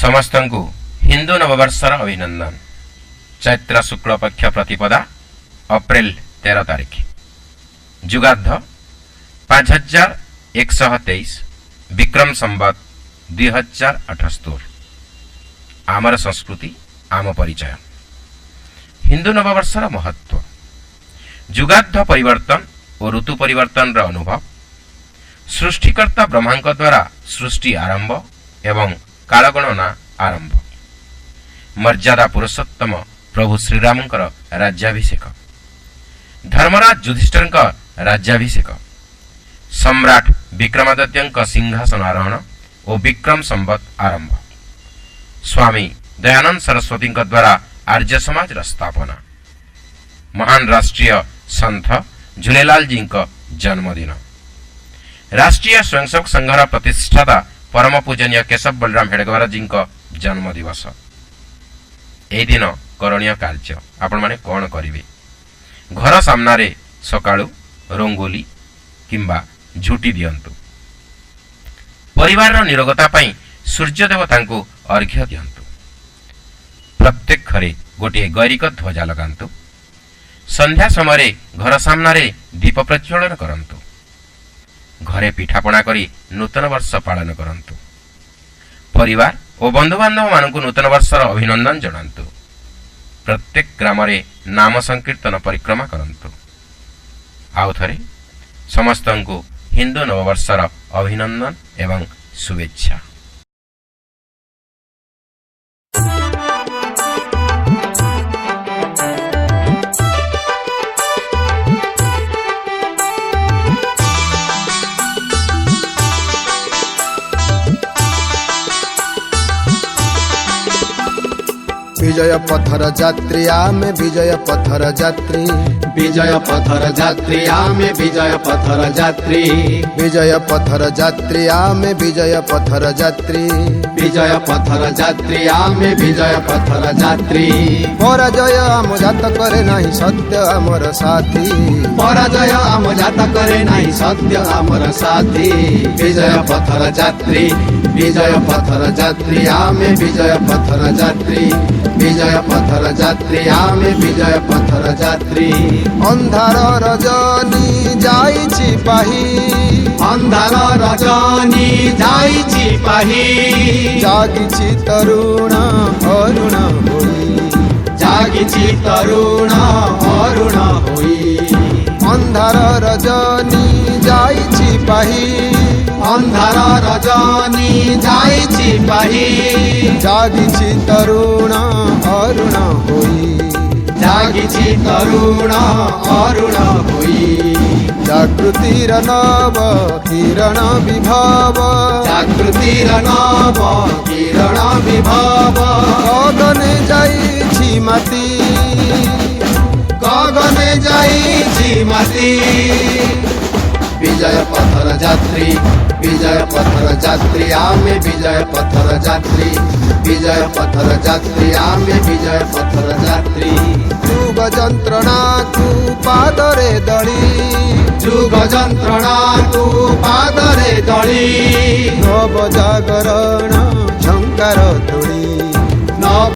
समस्त को हिंदू नववर्षर अभिनंदन। चैत्र शुक्ल पक्ष प्रतिपदा अप्रैल 13 तारिख जुगाध 5123 विक्रम संवत 2078। आमर संस्कृति आम परिचय। हिंदू नववर्षर महत्व जुगाध परिवर्तन और ऋतु परिवर्तन रा अनुभव। सृष्टिकर्ता ब्रह्मा द्वारा सृष्टि आरंभ एवं कालगणना आरंभ। मर्यादा पुरुषोत्तम प्रभु श्रीराम राज्याभिषेक। धर्मराज युधिष्ठिर राज्याभिषेक। सम्राट विक्रमादित्य सिंहासन आरोहण और विक्रम संवत आरंभ। स्वामी दयानंद सरस्वती द्वारा आर्य समाज स्थापना। महान राष्ट्रीय संत झूलेलाल जी जन्मदिन। राष्ट्रीय स्वयंसेवक संघर प्रतिष्ठाता परम पूजनीय केशव बलराम हेडगेवार जी जन्म दिवस। ए दिन करणीय कार्य आपण माने कौन करिवे? घर सामने सकाळू रंगोली किंबा झुटी दियंतु। परिवार निरोगता पई सूर्य देवता को अर्घ्य दियंतु। प्रत्येक घरे गोटे गैरिक ध्वजा लगांतु। संध्या समय घर सामने दीप प्रज्वलन करंतु। घरे पिठापणा करी नूतन वर्ष पालन करंतु। परिवार और बंधु बांधव मानक नूतन वर्षर अभिनंदन जनांतु। प्रत्येक ग्राम रे नाम संकीर्तन परिक्रमा करंतु। आउ थरे समस्त को हिंदू नववर्षर अभिनंदन एवं शुभेच्छा। विजय पथर यात्री आमे विजय पथर यात्री। विजय पथर यात्री आमे विजय पथर यात्री। विजय पथर यात्री आमे विजय पथर यात्री। विजय पथर यात्री आमे विजय पथर यात्री। पराजय आम जात करे नाही सत्य आमर साथी। पराजय आम जात करे नाही सत्य आमर साथी। विजय पथर यात्री विजय पथर यात्री आमे विजय पथर यात्री। विजय पथर यात्री आमे विजय पथर यात्री। अंधार रजनी जाइछि पाही। अंधार रजनी जाइछि पाही। जागिछि तरुण अरुण होई। जागिछि तरुण अरुण होई। अंधार रजनी जाइछि पाही। अंधार रजनी जाइछि पाही। जागिछि तरुण अरुण होई। जागिछि तरुण अरुण होई। जागृतिर नव किरण विभव। जागृतिर नव किरण विभव। गगने जाइछि माती। गगने जाइछि माती। विजय पथर यात्री विजय पथर यात्री आमे विजय पथर यात्री। विजय पथर यात्री आमे विजय पथर यात्री। जुग जंत्रणा को पादरे दली। जुग जंत्रणा को पादरे दली। नव जागरण झंकार तोड़ी। नव